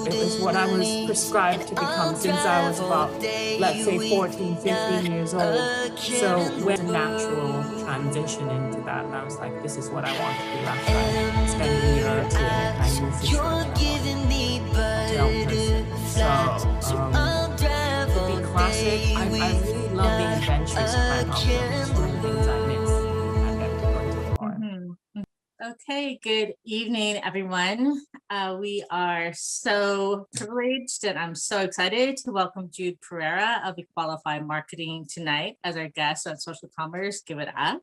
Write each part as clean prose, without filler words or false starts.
It was what I was prescribed to become since I was about, let's say, 14, 15 years old. So when a natural transition into that, and I was like, this is what I want to do after I spend a year or two in it, and I knew for sure that I wanted to be a young person. So to be classic, I really love the adventures of my outdoors. It's one of the things I miss. I get to go to the farm. Okay, good evening, everyone. We are so privileged and I'm so excited to welcome Jude Perera of Equalify Marketing tonight as our guest on Social Commerce. Give it up.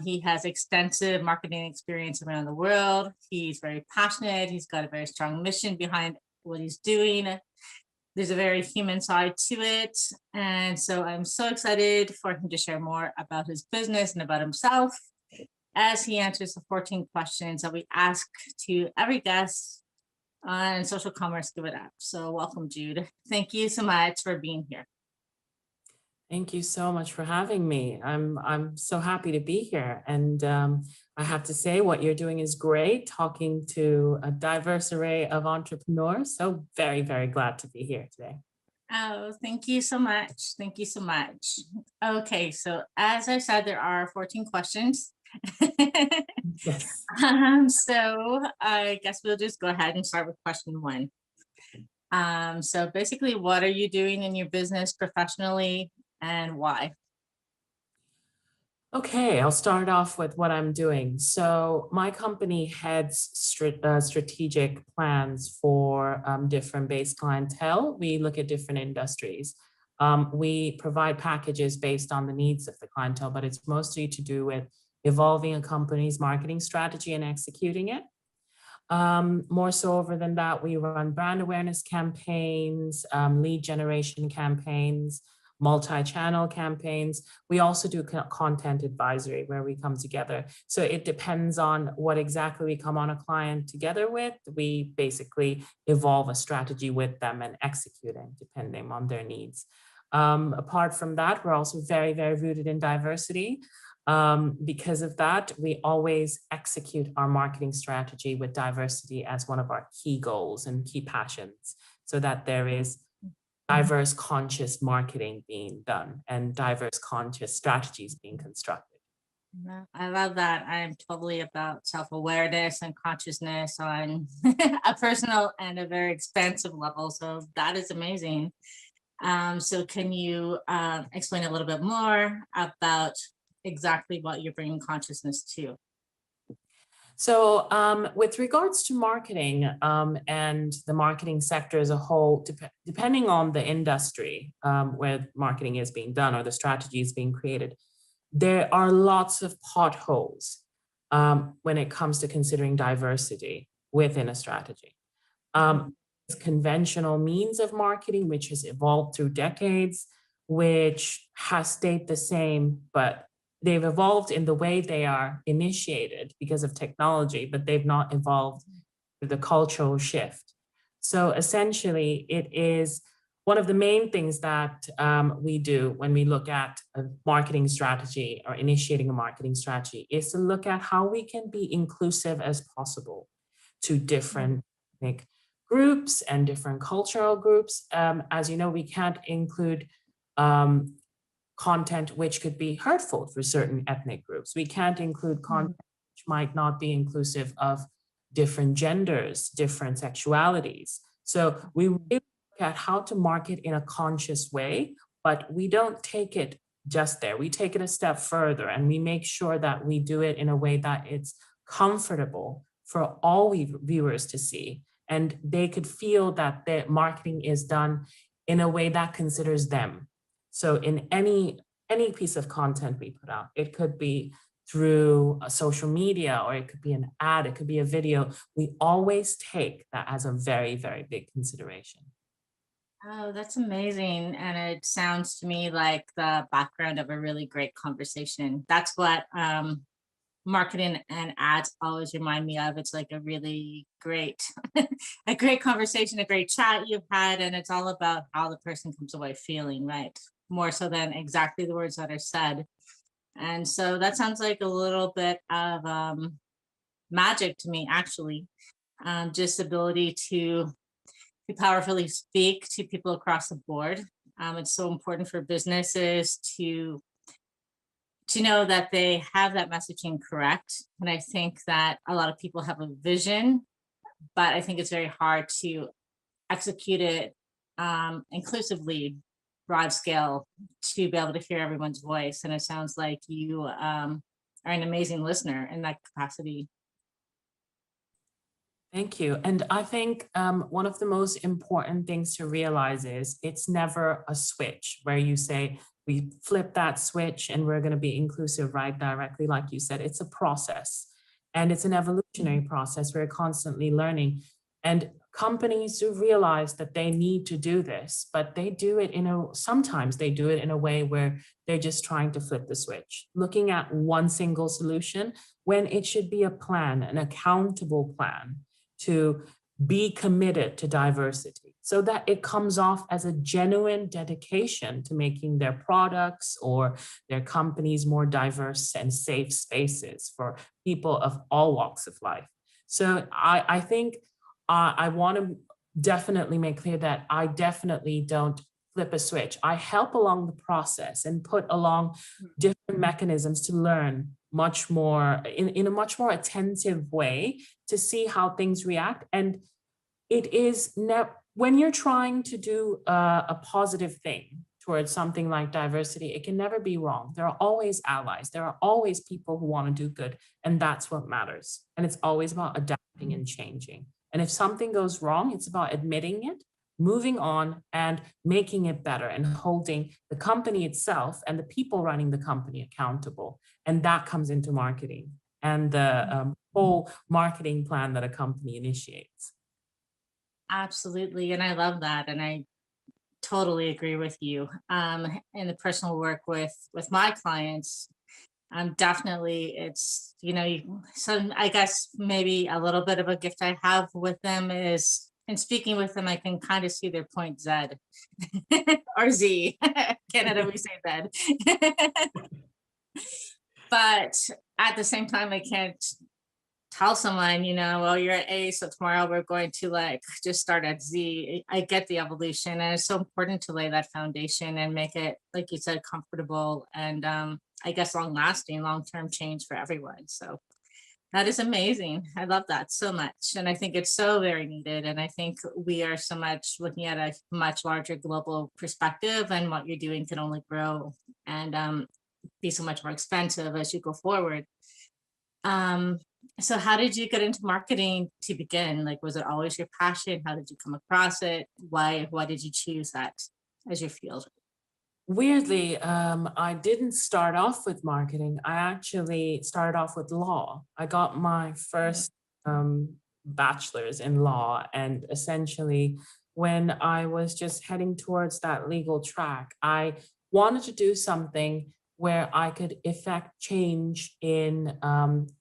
He has extensive marketing experience around the world. He's very passionate. He's got a very strong mission behind what he's doing. There's a very human side to it. And so I'm so excited for him to share more about his business and about himself as he answers the 14 questions that we ask to every guest on Social Commerce. Give it up. So welcome, Jude. Thank you so much for being here. Thank you so much for having me. I'm so happy to be here. And I have to say what you're doing is great, talking to a diverse array of entrepreneurs. So very, very glad to be here today. Oh, thank you so much. Thank you so much. Okay, so as I said, there are 14 questions. Yes. So I guess we'll just go ahead and start with question one. So basically, what are you doing in your business professionally and why? Okay, I'll start off with what I'm doing. So my company heads strategic plans for different base clientele. We look at different industries. We provide packages based on the needs of the clientele, but it's mostly to do with evolving a company's marketing strategy and executing it. More so over than that, we run brand awareness campaigns, lead generation campaigns, multi-channel campaigns. We also do content advisory where we come together. So it depends on what exactly we come on a client together with. We basically evolve a strategy with them and execute it depending on their needs. Apart from that, we're also very, very rooted in diversity. Because of that, we always execute our marketing strategy with diversity as one of our key goals and key passions, so that there is diverse conscious marketing being done and diverse conscious strategies being constructed. I love that. I'm totally about self-awareness and consciousness on a personal and a very expansive level. So that is amazing. So can you explain a little bit more about exactly what you're bringing consciousness to? So with regards to marketing and the marketing sector as a whole, depending on the industry where marketing is being done or the strategy is being created, there are lots of potholes when it comes to considering diversity within a strategy. Conventional means of marketing, which has evolved through decades, which has stayed the same, but they've evolved in the way they are initiated because of technology, but they've not evolved with the cultural shift. So essentially, it is one of the main things that we do when we look at a marketing strategy or initiating a marketing strategy is to look at how we can be inclusive as possible to different ethnic groups and different cultural groups. As you know, we can't include content which could be hurtful for certain ethnic groups. We can't include content which might not be inclusive of different genders, different sexualities. So we really look at how to market in a conscious way, but we don't take it just there. We take it a step further and we make sure that we do it in a way that it's comfortable for all viewers to see. And they could feel that their marketing is done in a way that considers them. So in any piece of content we put out, it could be through a social media, or it could be an ad, it could be a video. We always take that as a very, very big consideration. Oh, that's amazing. And it sounds to me like the background of a really great conversation. That's what marketing and ads always remind me of. It's like a really great, a great conversation, a great chat you've had, and it's all about how the person comes away feeling, right? More so than exactly the words that are said. And so that sounds like a little bit of magic to me, actually. Just ability to to powerfully speak to people across the board. It's so important for businesses to know that they have that messaging correct. And I think that a lot of people have a vision, but I think it's very hard to execute it inclusively, broad scale, to be able to hear everyone's voice. And it sounds like you are an amazing listener in that capacity. Thank you. And I think one of the most important things to realize is it's never a switch where you say, we flip that switch and we're going to be inclusive right directly. Like you said, it's a process and it's an evolutionary process. We're constantly learning. And companies do realize that they need to do this, but they do it sometimes they do it in a way where they're just trying to flip the switch, looking at one single solution when it should be a plan, an accountable plan to be committed to diversity so that it comes off as a genuine dedication to making their products or their companies more diverse and safe spaces for people of all walks of life. So I think I want to definitely make clear that I definitely don't flip a switch. I help along the process and put along different mechanisms to learn much more in a much more attentive way to see how things react. And it is when you're trying to do a positive thing towards something like diversity, it can never be wrong. There are always allies. There are always people who want to do good. And that's what matters. And it's always about adapting and changing. And if something goes wrong, it's about admitting it, moving on and making it better and holding the company itself and the people running the company accountable. And that comes into marketing and the whole marketing plan that a company initiates. Absolutely. And I love that. And I totally agree with you. In the personal work with my clients, definitely it's, so I guess maybe a little bit of a gift I have with them is in speaking with them, I can kind of see their point Z or Z. Canada, we say Z. But at the same time, I can't tell someone, well, you're at A, so tomorrow we're going to just start at Z. I get the evolution, and it's so important to lay that foundation and make it, like you said, comfortable and I guess long-lasting, long-term change for everyone. So that is amazing. I love that so much. And I think it's so very needed. And I think we are so much looking at a much larger global perspective, and what you're doing can only grow and be so much more expensive as you go forward. So how did you get into marketing to begin? Was it always your passion? How did you come across it? Why did you choose that as your field? Weirdly, I didn't start off with marketing. I actually started off with law. I got my first bachelor's in law, and essentially when I was just heading towards that legal track, I wanted to do something where I could effect change in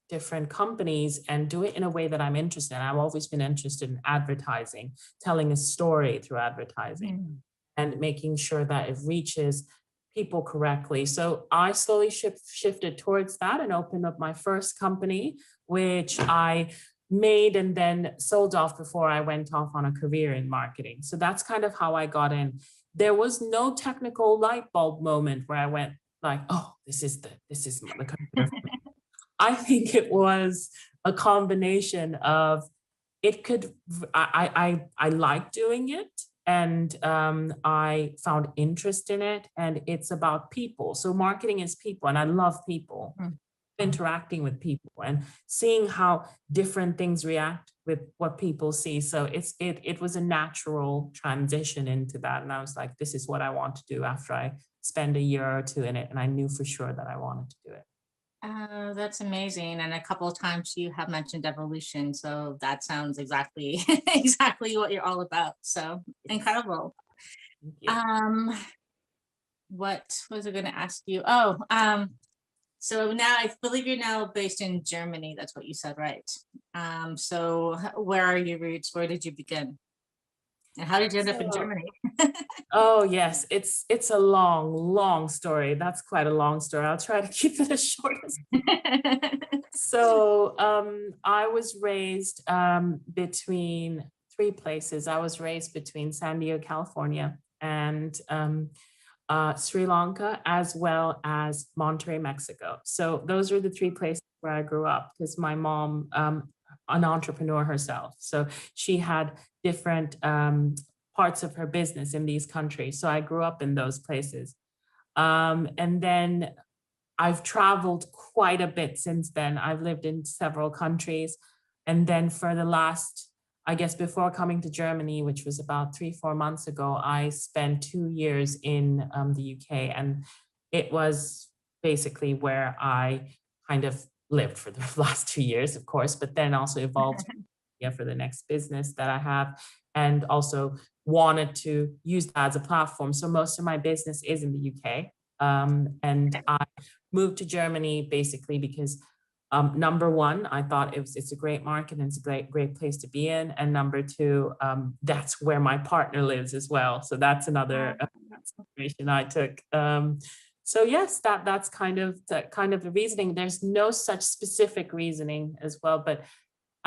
different companies and do it in a way that I'm interested in. I've always been interested in advertising, telling a story through advertising and making sure that it reaches people correctly. So I slowly shifted towards that and opened up my first company, which I made and then sold off before I went off on a career in marketing. So that's kind of how I got in. There was no technical light bulb moment where I went oh, this is the career. I think it was a combination of I like doing it, and I found interest in it, and it's about people. So marketing is people, and I love people, interacting with people and seeing how different things react with what people see. So it was a natural transition into that, and I was like, this is what I want to do after I spend a year or two in it, and I knew for sure that I wanted to do it. That's amazing. And a couple of times you have mentioned evolution. So that sounds exactly exactly what you're all about. So incredible. What was I going to ask you? So now I believe you're now based in Germany. That's what you said, right? So where are your roots? Where did you begin? And how did you end up in Germany? Oh yes, it's a long story. That's quite a long story. I'll try to keep it as short as So I was raised between three places. I was raised between San Diego, California, and Sri Lanka, as well as Monterrey, Mexico. So those are the three places where I grew up because my mom, an entrepreneur herself. So she had different parts of her business in these countries. So I grew up in those places. And then I've traveled quite a bit since then. I've lived in several countries. And then for the last, I guess before coming to Germany, which was about 3, 4 months ago, I spent 2 years in the UK. And it was basically where I kind of lived for the last 2 years, of course, but then also evolved for the next business that I have, and also wanted to use that as a platform. So most of my business is in the UK. And I moved to Germany basically because number one, I thought it's a great market and it's a great place to be in. And number two, that's where my partner lives as well. So that's another consideration I took. So yes, that's kind of the reasoning. There's no such specific reasoning as well, but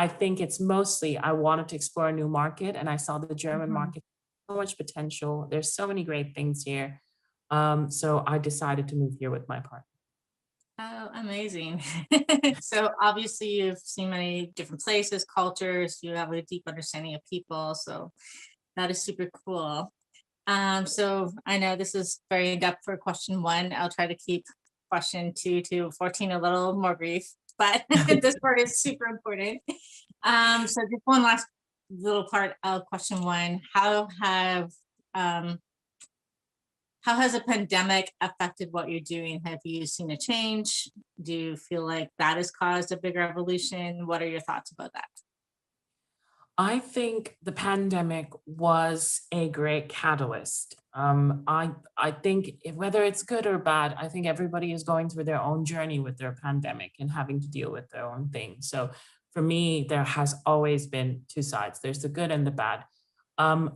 I think it's mostly I wanted to explore a new market, and I saw the German market so much potential. There's so many great things here. So I decided to move here with my partner. Oh, amazing. So obviously you've seen many different places, cultures, you have a deep understanding of people. So that is super cool. So I know this is very in-depth for question one. I'll try to keep question 2 to 14 a little more brief, but this part is super important. So just one last little part of question one. How has a pandemic affected what you're doing? Have you seen a change? Do you feel like that has caused a bigger evolution? What are your thoughts about that? I think the pandemic was a great catalyst. I think whether it's good or bad, I think everybody is going through their own journey with their pandemic and having to deal with their own thing. So for me, there has always been two sides. There's the good and the bad.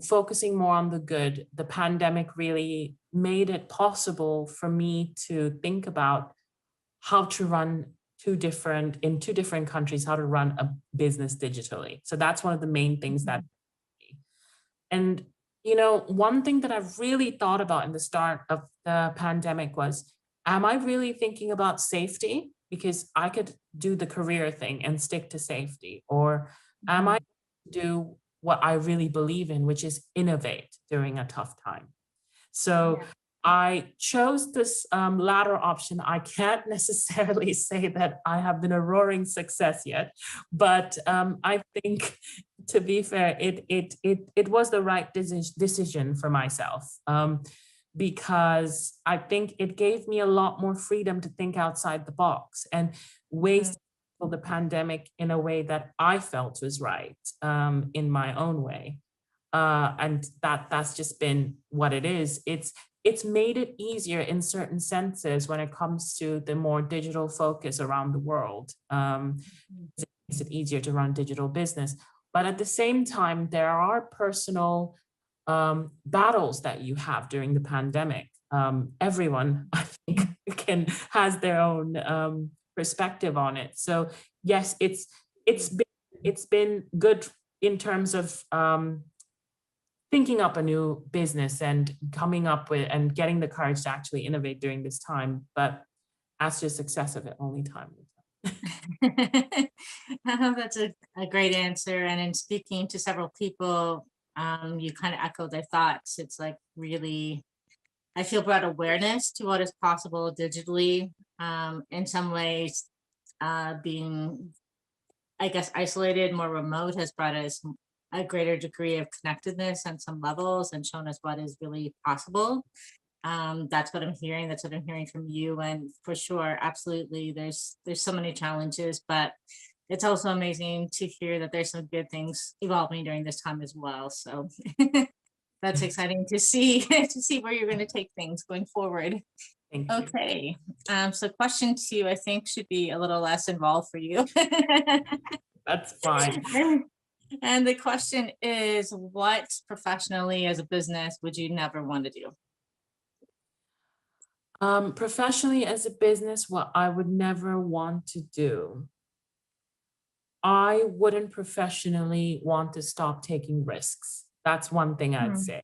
Focusing more on the good, the pandemic really made it possible for me to think about how to run in 2 different countries, how to run a business digitally. So that's one of the main things that, and one thing that I've really thought about in the start of the pandemic was, am I really thinking about safety? Because I could do the career thing and stick to safety, or am I do what I really believe in, which is innovate during a tough time? So I chose this latter option. I can't necessarily say that I have been a roaring success yet, but I think, to be fair, it was the right decision for myself, because I think it gave me a lot more freedom to think outside the box and ways to tackle the pandemic in a way that I felt was right, in my own way. And that's just been what it is. It's made it easier in certain senses when it comes to the more digital focus around the world. It makes it easier to run digital business. But at the same time, there are personal battles that you have during the pandemic. Everyone, I think, has their own perspective on it. So yes, it's been good in terms of thinking up a new business and coming up with and getting the courage to actually innovate during this time. But as to the success of it, only time will tell. That's a great answer. And in speaking to several people, you kind of echoed their thoughts. It's like really, I feel, brought awareness to what is possible digitally. In some ways, being, I guess, isolated, more remote has brought us a greater degree of connectedness on some levels and shown us what is really possible. That's what I'm hearing. That's what I'm hearing from you. And for sure, absolutely, there's so many challenges, but it's also amazing to hear that there's some good things evolving during this time as well. So that's exciting to see where you're going to take things going forward. Thank you. Okay. So question 2, I think, should be a little less involved for you. That's fine. And the question is, what professionally as a business would you never want to do? Professionally as a business, what I would never want to do. I wouldn't professionally want to stop taking risks. That's one thing I'd Mhm, say.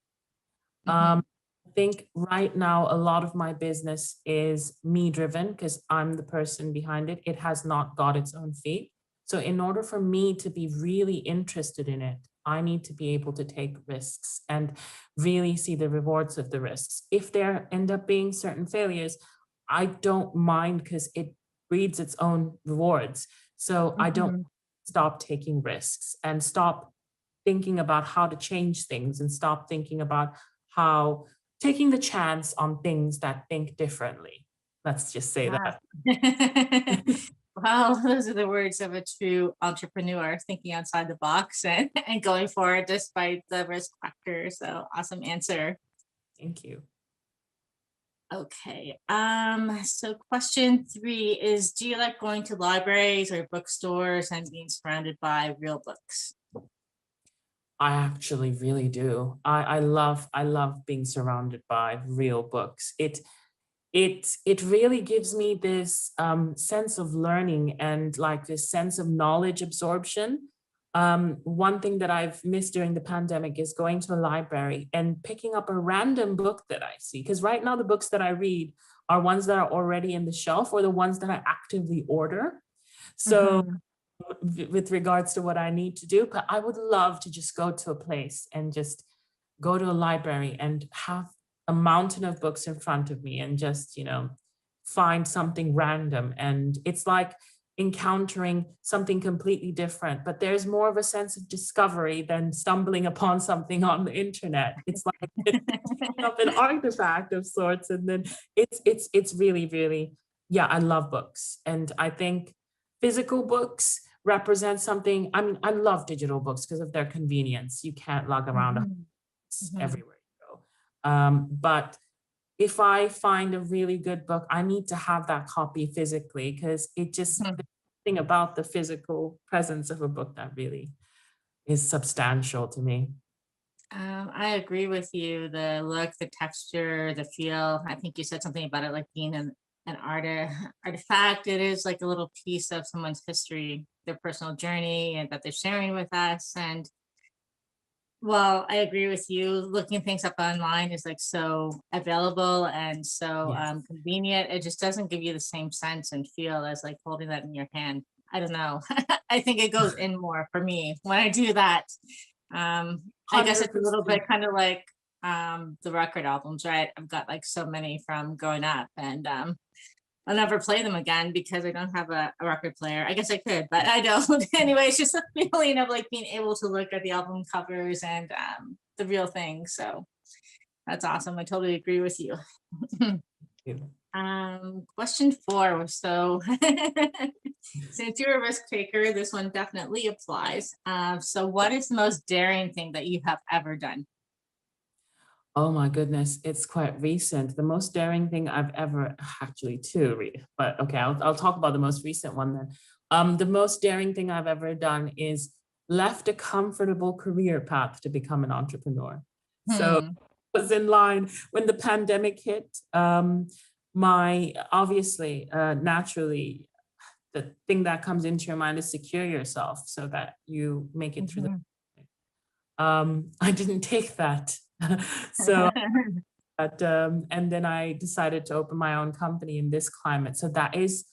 mhm, I think right now a lot of my business is me driven because I'm the person behind it. It has not got its own feet. So in order for me to be really interested in it, I need to be able to take risks and really see the rewards of the risks. If there end up being certain failures, I don't mind because it breeds its own rewards. So I don't mhm. stop taking risks and stop thinking about how to change things and stop thinking about how taking the chance on things that think differently. Let's just say Wow. that. Wow, those are the words of a true entrepreneur, thinking outside the box and going for it despite the risk factor. So awesome answer. Thank you. Okay. So question 3 is, do you like going to libraries or bookstores and being surrounded by real books? I actually really do. I love being surrounded by real books. It really gives me this sense of learning and like this sense of knowledge absorption. One thing that I've missed during the pandemic is going to a library and picking up a random book that I see. Because right now, the books that I read are ones that are already in the shelf or the ones that I actively order. So Mhm, with regards to what I need to do, but I would love to just go to a place and just go to a library and have a mountain of books in front of me and just, find something random. And it's like encountering something completely different, but there's more of a sense of discovery than stumbling upon something on the internet. It's like picking up an artifact of sorts. And then it's really, really, yeah, I love books. And I think physical books represent something. I love digital books because of their convenience. You can't lug around mhm, mhm. everywhere you go. But if I find a really good book, I need to have that copy physically because it just Mhm. there's something about the physical presence of a book that really is substantial to me. I agree with you. The look, the texture, the feel. I think you said something about it like being an artifact. It is like a little piece of someone's history, their personal journey, and that they're sharing with us. And well, I agree with you. Looking things up online is like so available and so Yes. convenient. It just doesn't give you the same sense and feel as like holding that in your hand. I don't know. I think it goes in more for me when I do that. I guess it's a little 100%. bit kind of like the record albums, right? I've got like so many from growing up, and I'll never play them again because I don't have a record player. I guess I could, but I don't. Anyway, it's just a feeling of like being able to look at the album covers and the real thing. So that's awesome. I totally agree with you. Question 4. So since you're a risk taker, this one definitely applies. So what is the most daring thing that you have ever done? Oh my goodness, it's quite recent. The most daring thing I've ever actually two, but okay, I'll talk about the most recent one then. The most daring thing I've ever done is left a comfortable career path to become an entrepreneur. So Hmm. was in line when the pandemic hit. My obviously, naturally, the thing that comes into your mind is secure yourself so that you make it through the. Mhm. I didn't take that, so and then I decided to open my own company in this climate. So that is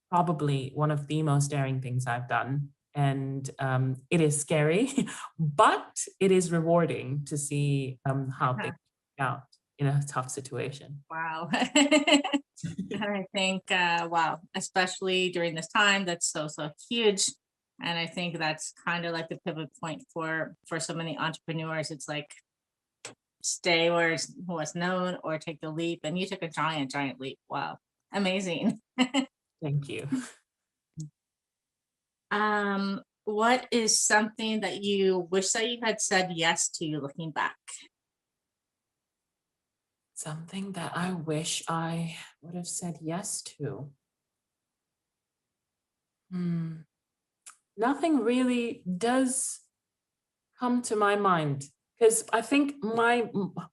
probably one of the most daring things I've done. And it is scary, but it is rewarding to see how things work out in a tough situation. Wow. And I think, wow, especially during this time, that's so, so huge. And I think that's kind of like the pivot point for so many entrepreneurs. It's like stay where it's what's known or take the leap. And you took a giant, giant leap. Wow. Amazing. Thank you. What is something that you wish that you had said yes to looking back? Something that I wish I would have said yes to. Hmm. Nothing really does come to my mind because I think my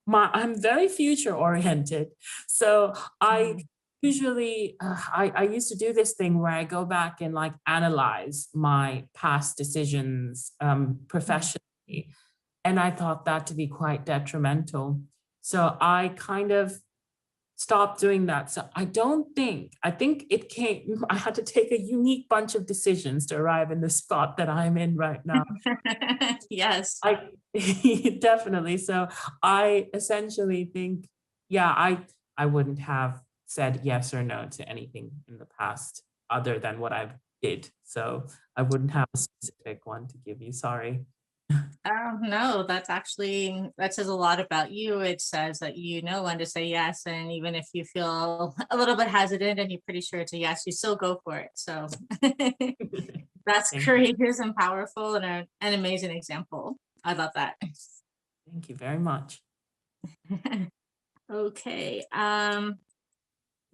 I'm very future oriented. So I Mm. usually I used to do this thing where I go back and like analyze my past decisions professionally. And I thought that to be quite detrimental. So I kind of stopped doing that. So I think it came, I had to take a unique bunch of decisions to arrive in the spot that I'm in right now. Yes. I definitely. So I essentially think, yeah, I wouldn't have said yes or no to anything in the past other than what I did. So I wouldn't have a specific one to give you. Sorry. No, that says a lot about you. It says that you know when to say yes. And even if you feel a little bit hesitant and you're pretty sure it's a yes, you still go for it. So that's Thank you. courageous and powerful and an amazing example. I love that. Thank you very much. Okay.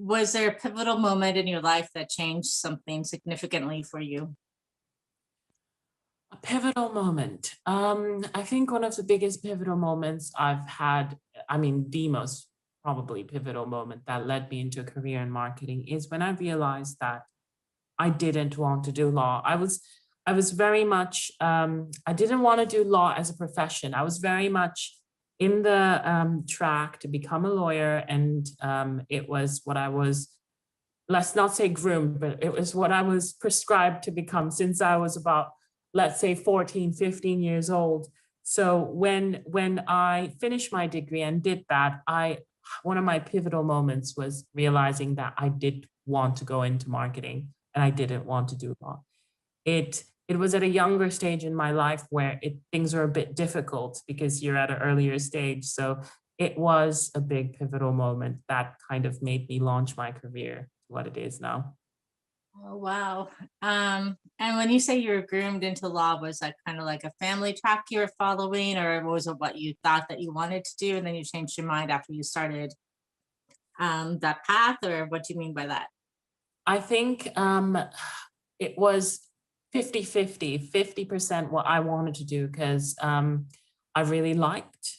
Was there a pivotal moment in your life that changed something significantly for you? A pivotal moment. I think one of the biggest pivotal moments I've had, I mean, the most probably pivotal moment that led me into a career in marketing is when I realized that I didn't want to do law. I was very much, I didn't want to do law as a profession. I was very much in the track to become a lawyer. And it was what I was, let's not say groomed, but it was what I was prescribed to become since I was about, let's say 14, 15 years old. So when I finished my degree and did that, one of my pivotal moments was realizing that I did want to go into marketing and I didn't want to do law. It was at a younger stage in my life where things are a bit difficult because you're at an earlier stage. So it was a big pivotal moment that kind of made me launch my career to what it is now. Oh, wow. And when you say you were groomed into law, was that kind of like a family track you were following, or was it what you thought that you wanted to do and then you changed your mind after you started that path, or what do you mean by that? I think it was 50-50 what I wanted to do because I really liked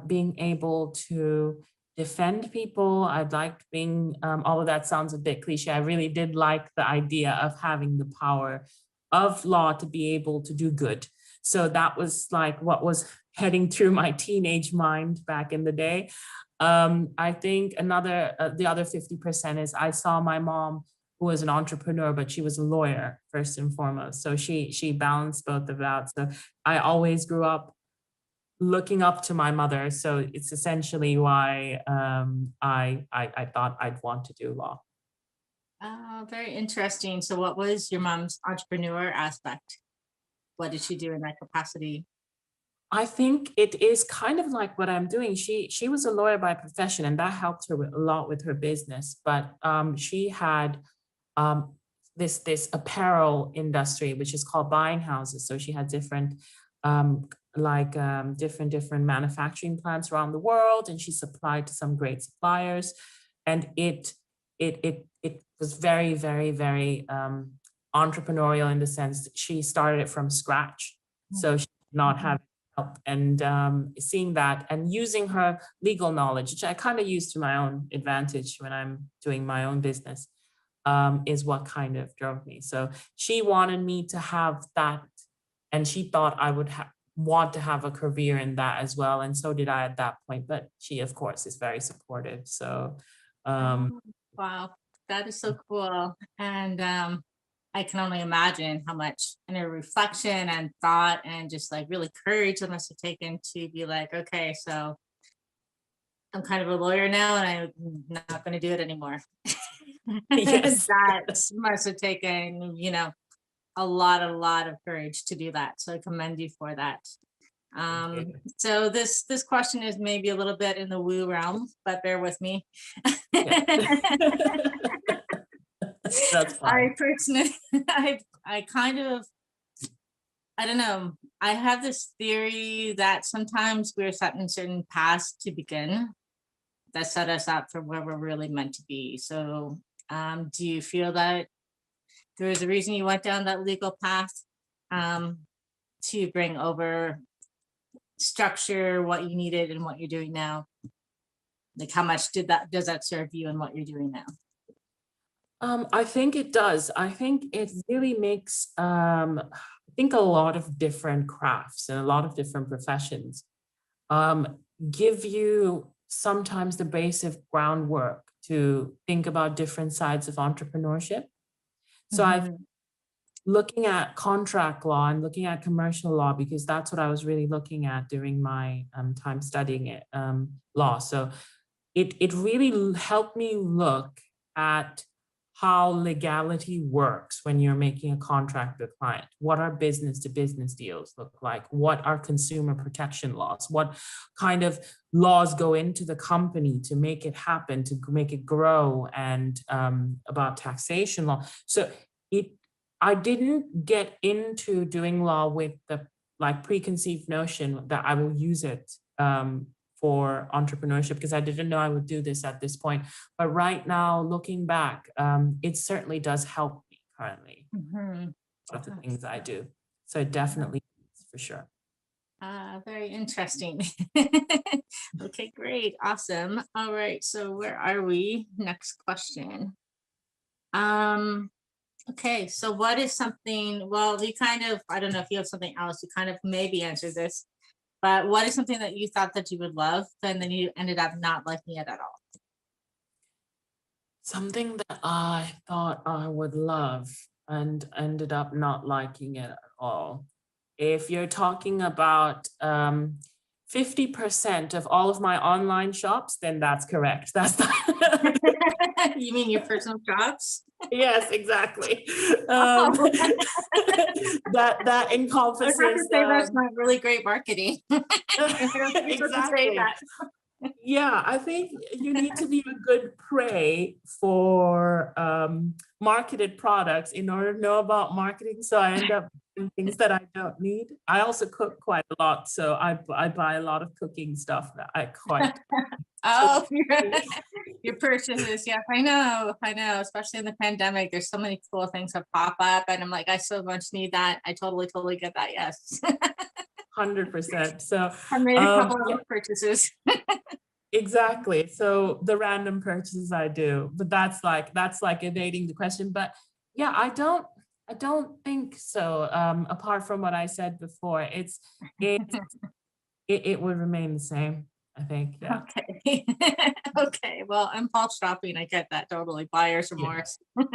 being able to defend people. I liked being, although that sounds a bit cliche, I really did like the idea of having the power of law to be able to do good. So that was like what was heading through my teenage mind back in the day. I think the other 50% is I saw my mom who was an entrepreneur, but she was a lawyer first and foremost. So she balanced both of that. So I always grew up looking up to my mother. So it's essentially why I thought I'd want to do law. Very interesting. So, what was your mom's entrepreneur aspect? What did she do in that capacity? I think it is kind of like what I'm doing. She was a lawyer by profession, and that helped her a lot with her business. But she had um, this apparel industry, which is called buying houses. So she had different different manufacturing plants around the world, and she supplied to some great suppliers. And it was very entrepreneurial in the sense that she started it from scratch. So she did not have help, and seeing that and using her legal knowledge, which I kind of use to my own advantage when I'm doing my own business, is what kind of drove me. So she wanted me to have that, and she thought I would want to have a career in that as well, and so did I at that point. But she, of course, is very supportive. So um, Oh, wow, that is so cool. And I can only imagine how much inner reflection and thought and just like really courage it must have taken to be like, okay, so I'm kind of a lawyer now and I'm not going to do it anymore. yes. That must have taken, a lot of courage to do that. So I commend you for that. Thank you. So this question is maybe a little bit in the woo realm, but bear with me. Yeah. That's I fine. personally, I kind of, I don't know. I have this theory that sometimes we're set in certain paths to begin that set us up for where we're really meant to be. So, do you feel that there was a reason you went down that legal path um, to bring over structure, what you needed, and what you're doing now? Like, how much does that serve you and what you're doing now? I think it does. I think it really makes, I think a lot of different crafts and a lot of different professions um, give you sometimes the basic groundwork to think about different sides of entrepreneurship. So I've Mhm, looking at contract law and looking at commercial law because that's what I was really looking at during my time studying it, law. So it really helped me look at how legality works when you're making a contract with a client. What are business to business deals look like? What are consumer protection laws? What kind of laws go into the company to make it happen, to make it grow, and about taxation law. So it, I didn't get into doing law with the like preconceived notion that I will use it for entrepreneurship because I didn't know I would do this at this point. But right now, looking back, it certainly does help me currently, mhm. a lot of the Ah, things I do. So it definitely is for sure. very interesting. Okay, great, awesome. All right, so where are we? Next question. Um, okay, so what is something, well, you kind of, I don't know if you have something else, you kind of maybe answered this, but what is something that you thought that you would love, and then you ended up not liking it at all? Something that I thought I would love and ended up not liking it at all. If you're talking about 50% of all of my online shops, then that's correct. That's You mean your personal jobs? yes, exactly. Oh, That I was about to encompasses say that's not really great marketing. You're not supposed to say exactly. that. Yeah, I think you need to be a good prey for marketed products in order to know about marketing. So I end up doing things that I don't need. I also cook quite a lot, so I buy a lot of cooking stuff that I quite. Oh, your purchases. Yes, I know, especially in the pandemic, there's so many cool things that pop up and I'm like, I so much need that. I totally get that. Yes. 100%. So I made a couple yeah, of purchases. exactly. So the random purchases I do, but that's like evading the question. But yeah, I don't think so. Apart from what I said before, it would remain the same. I think, yeah. Okay. Okay. Well, impulse shopping, I get that totally. Buyer's Yeah, remorse. Good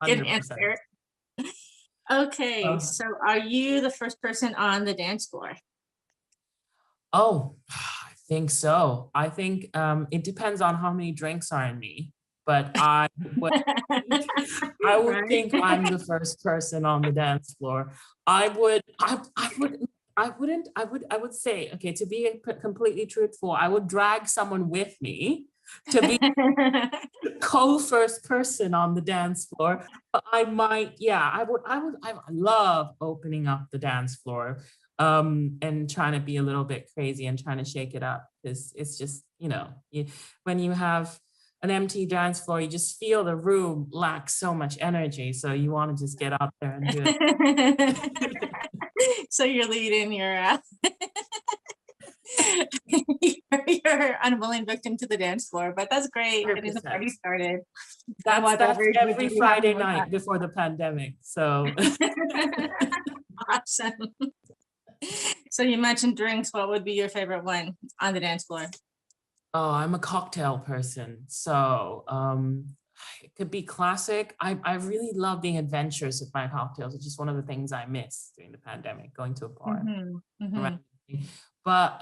100%. answer. Okay, Uh, so are you the first person on the dance floor? oh, I think so. I think it depends on how many drinks are in me, but would think I would Right? think I'm the first person on the dance floor. I would say, okay, to be completely truthful, I would drag someone with me to be co-first person on the dance floor. But I might, yeah, I love opening up the dance floor and trying to be a little bit crazy and trying to shake it up. It's just, when you have an empty dance floor, you just feel the room lacks so much energy. So you want to just get out there and do it. So you're leading your unwilling victim to the dance floor, but that's great. Getting the party 100%. started. And That's what that's beverage would every you be having Friday with night before the pandemic. So that? Awesome. So you mentioned drinks. What would be your favorite one on the dance floor? oh, I'm a cocktail person. So it could be classic. I really love being adventurous with my cocktails. It's just one of the things I miss during the pandemic, going to a bar. Hmm. Around. Hmm. But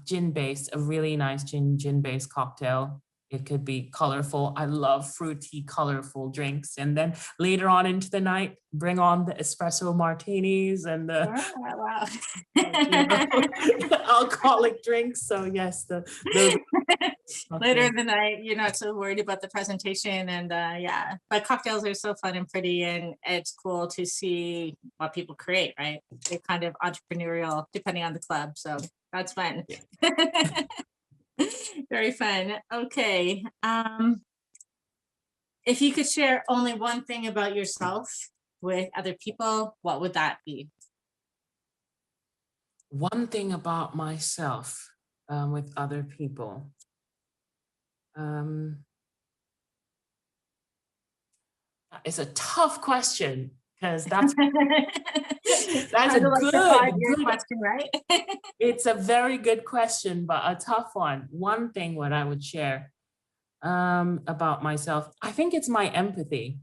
gin based, a really nice gin based cocktail. It could be colorful. I love fruity, colorful drinks. And then later on into the night, bring on the espresso martinis and the Wow, wow. you know alcoholic drinks. So yes, those Later cocktails. in the night, you're not so worried about the presentation, and yeah, but cocktails are so fun and pretty, and it's cool to see what people create, right? They're kind of entrepreneurial depending on the club, so that's fun. Yeah. Very fun. Okay. If you could share only one thing about yourself with other people, what would that be? One thing about myself with other people. Um, It's a tough question because that's that's a Kind of like the good, 5-year good. question, right? It's a very good question, but a tough one. One thing what I would share about myself, I think it's my empathy.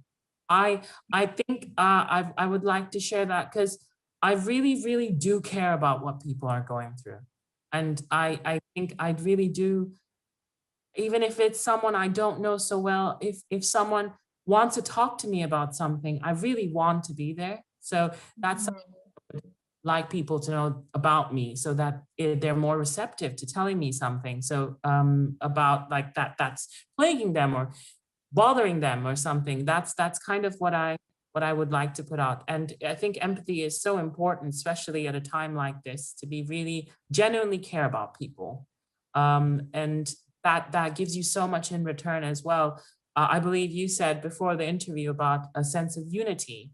I I think I would like to share that because I really, really do care about what people are going through, and I think I really do, even if it's someone I don't know so well, if someone wants to talk to me about something, I really want to be there. So that's something Mhm. I would like people to know about me so that they're more receptive to telling me something. So about like that's plaguing them or bothering them or something. That's kind of what I would like to put out. And I think empathy is so important, especially at a time like this, to be really genuinely care about people. And that gives you so much in return as well. I believe you said before the interview about a sense of unity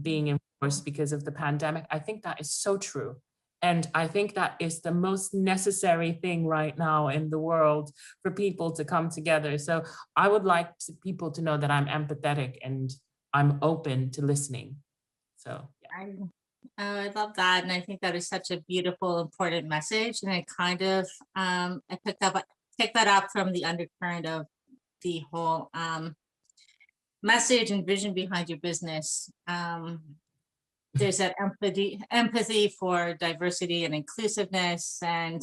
being enforced because of the pandemic. I think that is so true. And I think that is the most necessary thing right now in the world for people to come together. So I would like people to know that I'm empathetic and I'm open to listening. So yeah. I love that, and I think that is such a beautiful, important message. And I kind of I picked that up from the undercurrent of the whole message and vision behind your business. There's that empathy for diversity and inclusiveness, and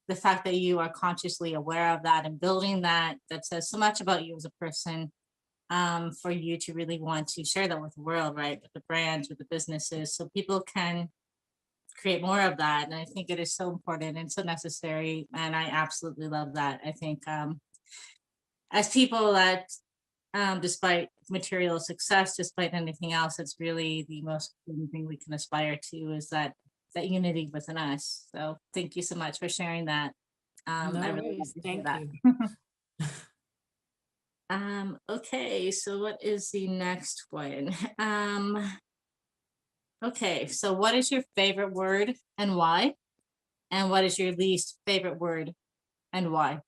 the fact that you are consciously aware of that and building that, that says so much about you as a person, for you to really want to share that with the world, right? With the brands, with the businesses, so people can create more of that. And I think it is so important and so necessary. And I absolutely love that. I think as people that, despite material success, despite anything else, it's really the most important thing we can aspire to is that unity within us. So thank you so much for sharing that. I No really worries. appreciate Thank that. you. Okay, so what is the next one? Okay, so what is your favorite word and why? And what is your least favorite word and why?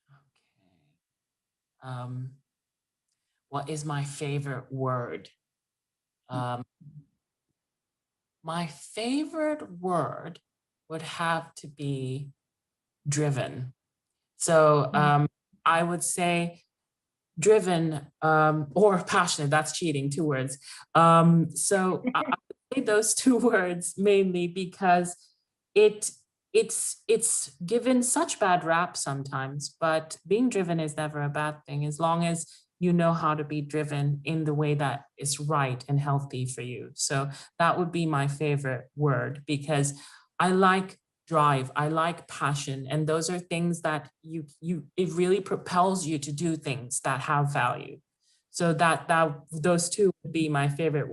Okay. Um, what is my favorite word? Um, my favorite word would have to be driven. So I would say driven or passionate. That's cheating, two words. So I would say those two words mainly because it it's given such bad rap sometimes, but being driven is never a bad thing as long as you know how to be driven in the way that is right and healthy for you. So that would be my favorite word because I like drive, I like passion, and those are things that you it really propels you to do things that have value. So that those two would be my favorite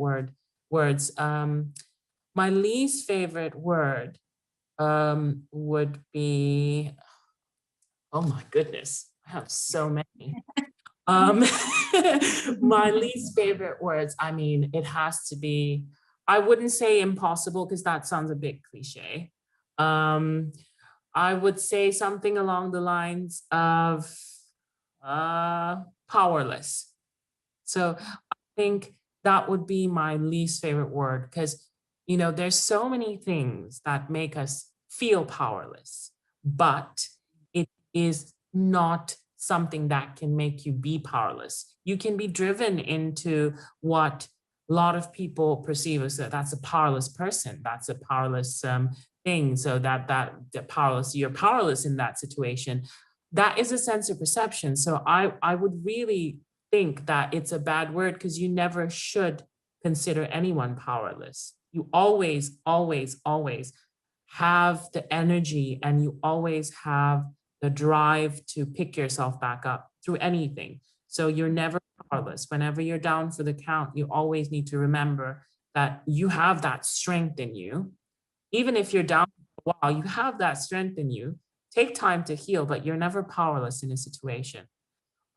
words. My least favorite word would be, oh my goodness, I have so many. Um, my least favorite words, I mean, it has to be, I wouldn't say impossible because that sounds a bit cliche. Um, I would say something along the lines of powerless. So I think that would be my least favorite word because, you know, there's so many things that make us feel powerless, but it is not something that can make you be powerless. You can be driven into what a lot of people perceive as that that's a powerless person, that's a powerless thing. So that powerless, you're powerless in that situation. That is a sense of perception. So I would really think that it's a bad word because you never should consider anyone powerless. You always, always, always have the energy and you always have the drive to pick yourself back up through anything. So you're never powerless. Whenever you're down for the count, you always need to remember that you have that strength in you. Even if you're down for a while, you have that strength in you. Take time to heal, but you're never powerless in a situation.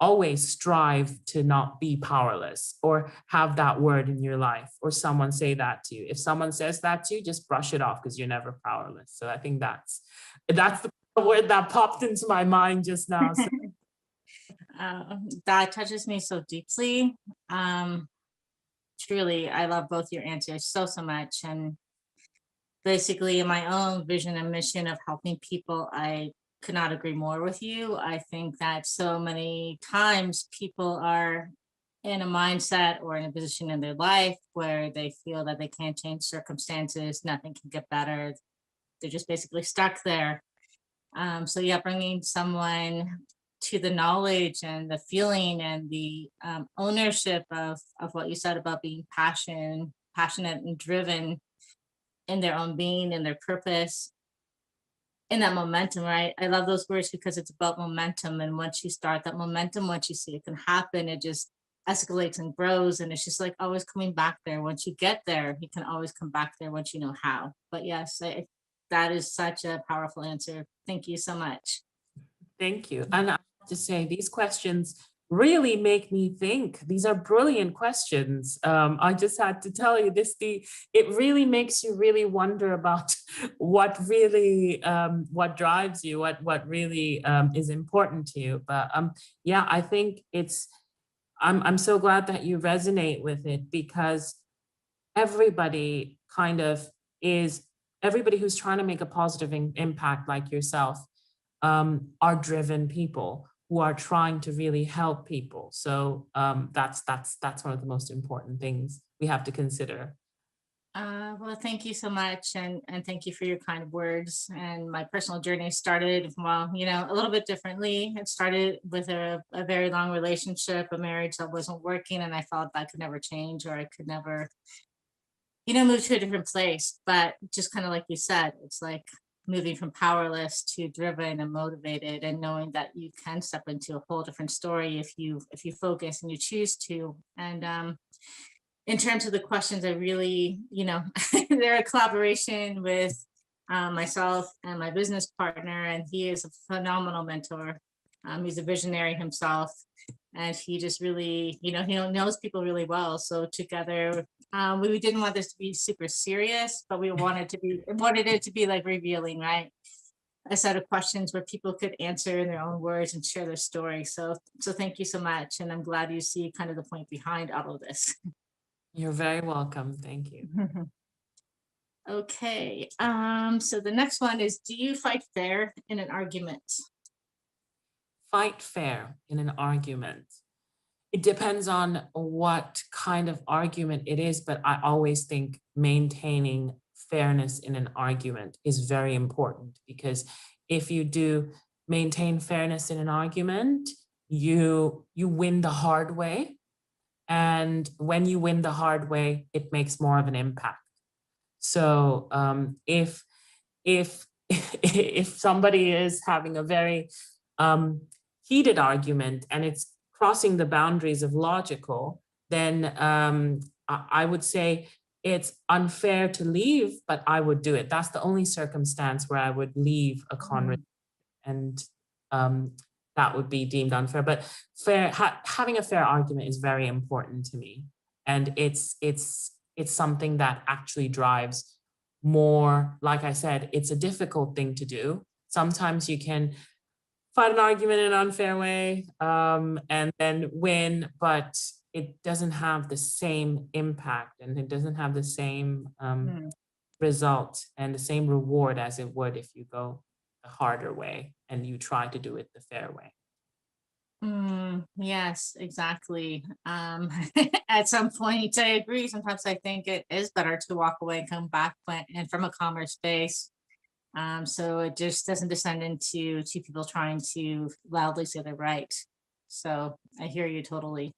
Always strive to not be powerless or have that word in your life or someone say that to you. If someone says that to you, just brush it off because you're never powerless. So I think that's the word that popped into my mind just now. So That touches me so deeply. Um, Truly, I love both your answers so much. And basically, in my own vision and mission of helping people, I could not agree more with you. I think that so many times people are in a mindset or in a position in their life where they feel that they can't change circumstances, nothing can get better. They're just basically stuck there. So yeah, bringing someone to the knowledge and the feeling and the ownership of what you said about being passionate and driven in their own being and their purpose in that momentum, right? I love those words because it's about momentum. And once you start that momentum, once you see it can happen, it just escalates and grows. And it's just like always coming back there. Once you get there, you can always come back there once you know how. But yes, that is such a powerful answer. Thank you so much. Thank you. And I have to say, these questions really make me think. These are brilliant questions. I just had to tell you this, it really makes you really wonder about what really, what drives you, what really is important to you. But yeah, I think I'm so glad that you resonate with it, because everybody kind of is, everybody who's trying to make a positive impact like yourself are driven people who are trying to really help people. So that's one of the most important things we have to consider. Well, thank you so much, and thank you for your kind words. And my personal journey started, well, a little bit differently. It started with a very long relationship, a marriage that wasn't working, and I thought that could never change, or I could never, move to a different place. But just kind of like you said, it's like moving from powerless to driven and motivated, and knowing that you can step into a whole different story if you focus and you choose to. And in terms of the questions, I really, they're a collaboration with myself and my business partner, and he is a phenomenal mentor. He's a visionary himself, and he just really, he knows people really well. So together, we didn't want this to be super serious, but we wanted it to be like revealing, right? A set of questions where people could answer in their own words and share their story. So thank you so much, and I'm glad you see kind of the point behind all of this. You're very welcome. Thank you. Okay, so the next one is, do you fight fair in an argument? Fight fair in an argument. It depends on what kind of argument it is, but I always think maintaining fairness in an argument is very important, because if you do maintain fairness in an argument, you win the hard way. And when you win the hard way, it makes more of an impact. So if if somebody is having a very heated argument and it's crossing the boundaries of logical, then I would say it's unfair to leave, but I would do it. That's the only circumstance where I would leave a conversation, and that would be deemed unfair. But having a fair argument is very important to me, and it's something that actually drives more. Like I said, it's a difficult thing to do. Sometimes you can fight an argument in an unfair way and then win, but it doesn't have the same impact, and it doesn't have the same result and the same reward as it would if you go the harder way and you try to do it the fair way. Yes, exactly. At some point, I agree. Sometimes I think it is better to walk away and come back and from a calmer space. So it just doesn't descend into two people trying to loudly say they're right. So I hear you totally.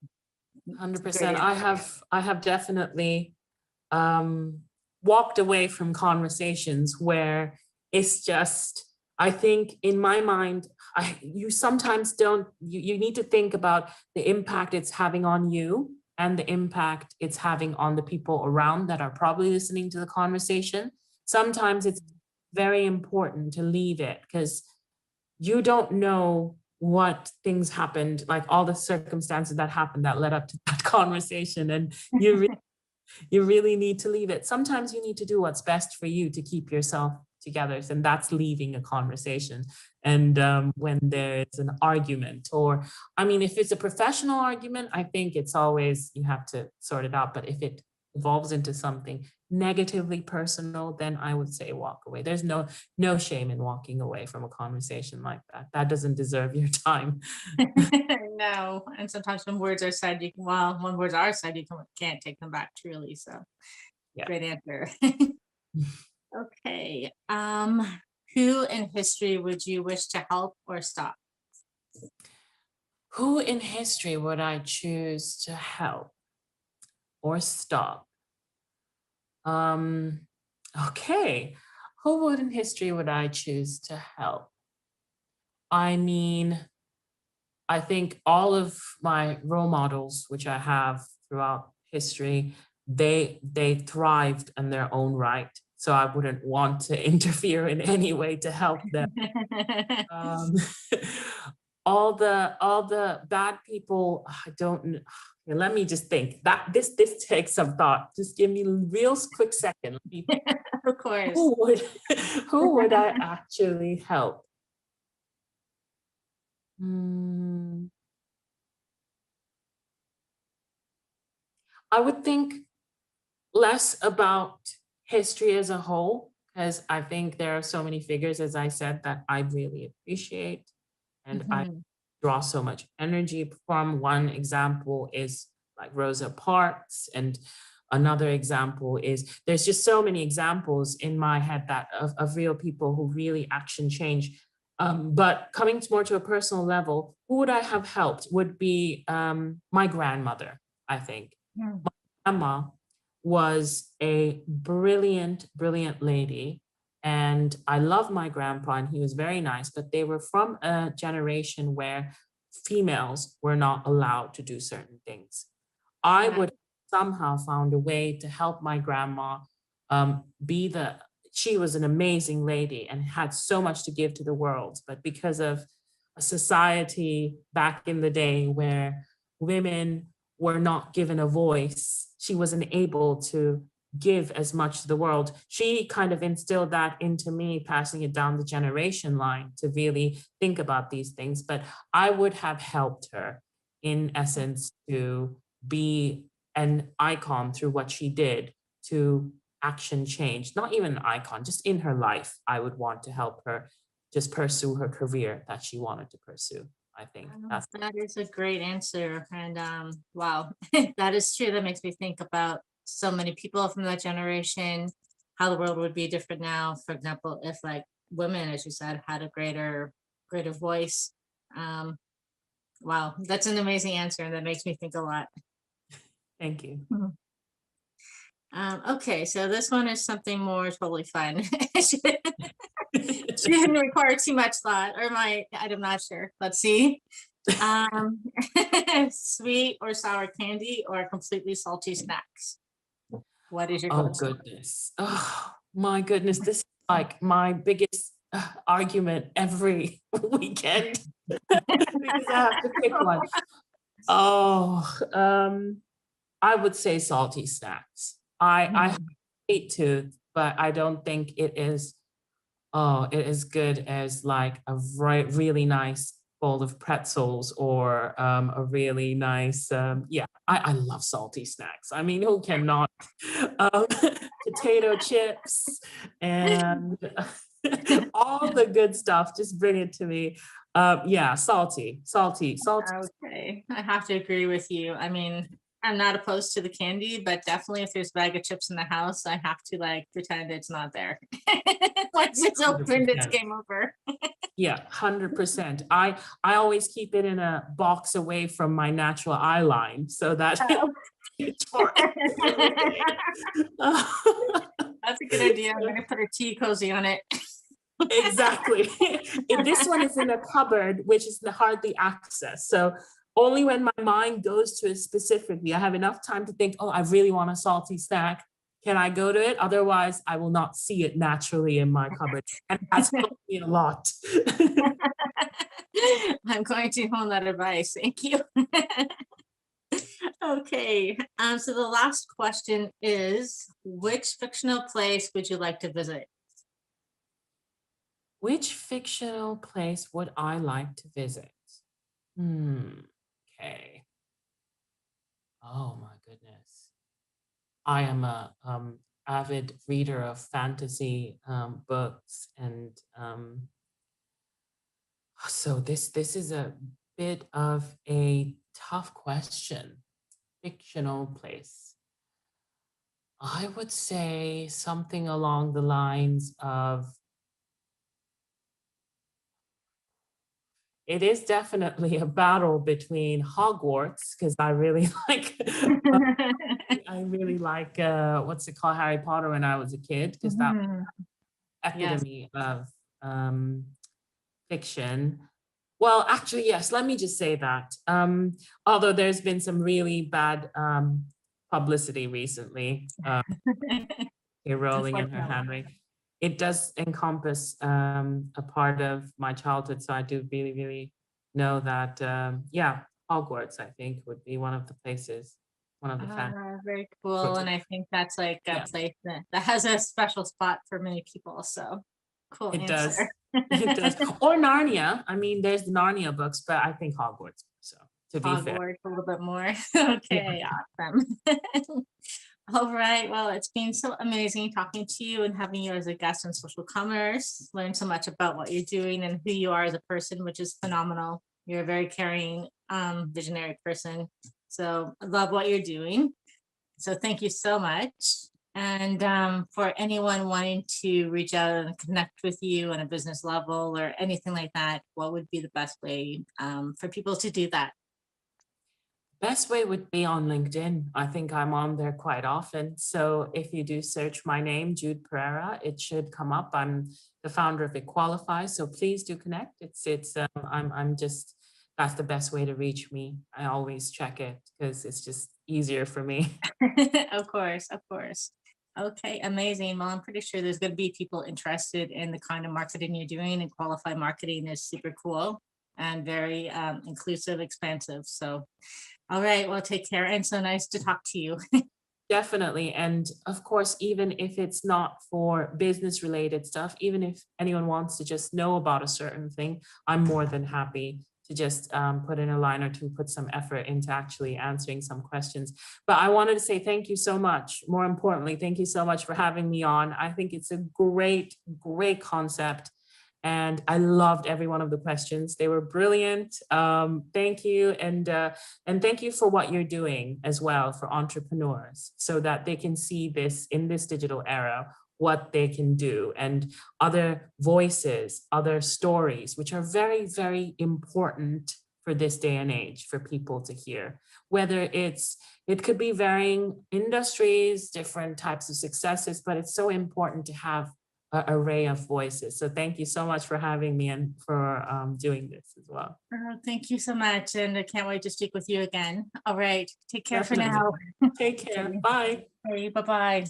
100%. I have definitely walked away from conversations where it's just, I think in my mind, you sometimes don't, you need to think about the impact it's having on you and the impact it's having on the people around that are probably listening to the conversation. Sometimes it's very important to leave it, because you don't know what things happened, like all the circumstances that happened that led up to that conversation, and you really need to leave it. Sometimes you need to do what's best for you to keep yourself together, and that's leaving a conversation. And when there's an argument, or I mean, if it's a professional argument, I think it's always you have to sort it out. But if it evolves into something negatively personal, then I would say walk away. There's no shame in walking away from a conversation like that. That doesn't deserve your time. No, and sometimes when words are said, well, when words are said, can't take them back truly. So Yeah. great answer. Okay. Who in history would you wish to help or stop? Who in history would I choose to help or stop? Um, okay. Who would in history would I choose to help? I mean, I think all of my role models, which I have throughout history, they thrived in their own right. So I wouldn't want to interfere in any way to help them. Um, all the bad people, I don't. Let me just think. That this takes some thought. Just give me a real quick second. Let me, Of course. who would who would I actually help? Hmm. I would think less about history as a whole, because I think there are so many figures, as I said, that I really appreciate and I Mhm. draw so much energy from. One example is like Rosa Parks, and another example is there's just so many examples in my head that of real people who really action change. But coming more to a personal level, who would I have helped would be my grandmother, I think. Mhm. Grandma was a brilliant, brilliant lady. And I love my grandpa, and he was very nice, but they were from a generation where females were not allowed to do certain things. I Yeah. would somehow found a way to help my grandma be the, she was an amazing lady and had so much to give to the world. But because of a society back in the day where women were not given a voice, she wasn't able to give as much to the world. She kind of instilled that into me, passing it down the generation line to really think about these things. But I would have helped her in essence to be an icon through what she did to action change, not even an icon, just in her life. I would want to help her just pursue her career that she wanted to pursue. I think that's That is a great answer. And wow, that is true. That makes me think about so many people from that generation, how the world would be different now. For example, if like women, as you said, had a greater voice. Um, wow, that's an amazing answer, and that makes me think a lot. thank you. Mhm. Okay, so this one is something more totally fun. Shouldn't require too much thought, or might, I'm not sure. Let's see. Um, sweet or sour candy or completely salty snacks. What is your Oh go-to? goodness. Oh my goodness. This is like my biggest argument every weekend because I have to pick one. Oh, I would say salty snacks. I Mhm. hate to, but I don't think it is, oh, it is good as like a really nice bowl of pretzels or a really nice, yeah, I love salty snacks. I mean, who cannot? Um, potato chips and all the good stuff. Just bring it to me. Yeah, salty, salty, salty. Okay, I have to agree with you. I mean, I'm not opposed to the candy, but definitely if there's a bag of chips in the house, I have to like pretend it's not there. Once it's opened, it's 100%. game over. Yeah, 100%. I always keep it in a box away from my natural eye line so that it's for every day. That's a good idea. I'm gonna put a tea cozy on it. Exactly. And this one is in a cupboard, which is hardly access. So only when my mind goes to it specifically, I have enough time to think, oh, I really want a salty snack. Can I go to it? Otherwise, I will not see it naturally in my cupboard. And that's helped me a lot. I'm going to hone that advice. Thank you. Okay, so the last question is, which fictional place would you like to visit? Which fictional place would I like to visit? Hmm. Okay. Oh my goodness. I am a avid reader of fantasy books, and so this is a bit of a tough question. Fictional place. I would say something along the lines of it is definitely a battle between Hogwarts because I really like I really like what's it called, Harry Potter when I was a kid because that Mhm. Yes. epitome of um, fiction. Well, actually, yes, let me just say that. Although there's been some really bad publicity recently, rolling in her Unfortunately. handwriting, it does encompass a part of my childhood. So I do really, really know that, yeah, Hogwarts, I think, would be one of the places, one of the fan. Very cool. And I think that's like a Yes, place that has a special spot for many people. So cool it answer. does. It does. Or Narnia. I mean, there's the Narnia books, but I think Hogwarts. So to be fair. Hogwarts a little bit more. Yeah. Okay, awesome. All right. Well, it's been so amazing talking to you and having you as a guest on social commerce. Learn so much about what you're doing and who you are as a person, which is phenomenal. You're a very caring, visionary person. So I love what you're doing. So thank you so much. And for anyone wanting to reach out and connect with you on a business level or anything like that, what would be the best way for people to do that? Best way would be on LinkedIn. I think I'm on there quite often. So if you do search my name, Jude Perera, it should come up. I'm the founder of Equalify. So please do connect. I'm just, that's the best way to reach me. I always check it because it's just easier for me. Of course, of course. Okay, amazing. Well, I'm pretty sure there's going to be people interested in the kind of marketing you're doing, and qualified marketing is super cool and very inclusive, expansive. So, all right, well, take care. And so nice to talk to you. Definitely. And of course, even if it's not for business related stuff, even if anyone wants to just know about a certain thing, I'm more than happy to just put in a line or two, put some effort into actually answering some questions. But I wanted to say thank you so much. More importantly, thank you so much for having me on. I think it's a great, great concept. And I loved every one of the questions. They were brilliant. Thank you. And thank you for what you're doing as well for entrepreneurs so that they can see this in this digital era, what they can do and other voices, other stories, which are very, very important for this day and age for people to hear, whether it could be varying industries, different types of successes, but it's so important to have an array of voices. So thank you so much for having me and for doing this as well. Thank you so much. And I can't wait to speak with you again. All right, take care for Definitely. now. Take care. Okay, Bye. okay, bye-bye.